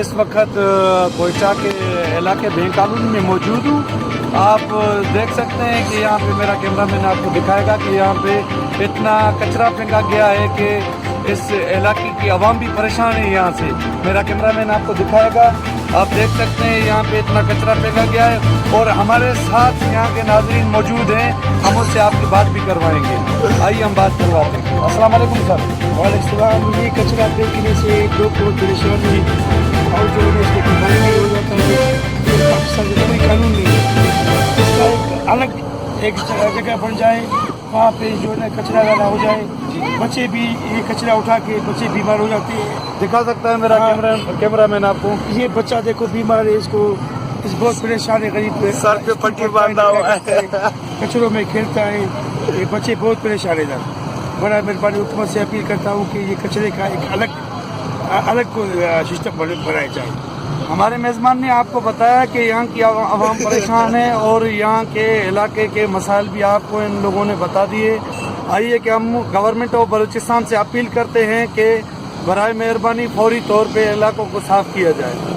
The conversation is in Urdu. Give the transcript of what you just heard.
اس وقت کوئٹہ کے علاقے بینک کالونی میں موجود ہوں. آپ دیکھ سکتے ہیں کہ یہاں پہ میرا کیمرہ مین آپ کو دکھائے گا کہ یہاں پہ اتنا کچرا پھینکا گیا ہے کہ اس علاقے کی عوام بھی پریشان ہے یہاں سے. میرا کیمرہ مین آپ کو دکھائے گا. آپ دیکھ سکتے ہیں یہاں پہ اتنا کچرا پھینکا گیا ہے اور ہمارے ساتھ یہاں کے ناظرین موجود ہیں. ہم اس سے آپ کی بات بھی کروائیں گے. آئیے ہم بات کرواتے ہیں. السلام علیکم سر. وعلیکم السلام. یہ کچرا پھینکنے سے لوگ بہت پریشان ہیں اور جو ہے اس کے بیماری بھی ہو جاتا ہے. پاکستان میں کوئی قانون نہیں ہے. اس کا ایک الگ ایک جگہ بن جائے, وہاں پہ جو ہے کچرا ڈالا ہو جائے. بچے بھی یہ کچرا اٹھا کے بچے بیمار ہو جاتے ہیں. دکھا سکتا ہے میرا کیمرہ مین آپ کو. یہ بچہ دیکھو بیمار ہے, اس کو بہت پریشان ہے. غریب سر پہ پٹی باندھا ہوا ہے, کچروں میں کھیلتا ہے. یہ بچے بہت پریشان ہیں. بڑا مہربانی حکومت سے اپیل کرتا ہوں کہ یہ کچرے کا ایک الگ سسٹم بنایا جائے. ہمارے میزبان نے آپ کو بتایا کہ یہاں کی عوام پریشان ہے اور یہاں کے علاقے کے مسائل بھی آپ کو ان لوگوں نے بتا دیے. آئیے کہ ہم گورنمنٹ آف بلوچستان سے اپیل کرتے ہیں کہ برائے مہربانی فوری طور پہ علاقوں کو صاف کیا جائے.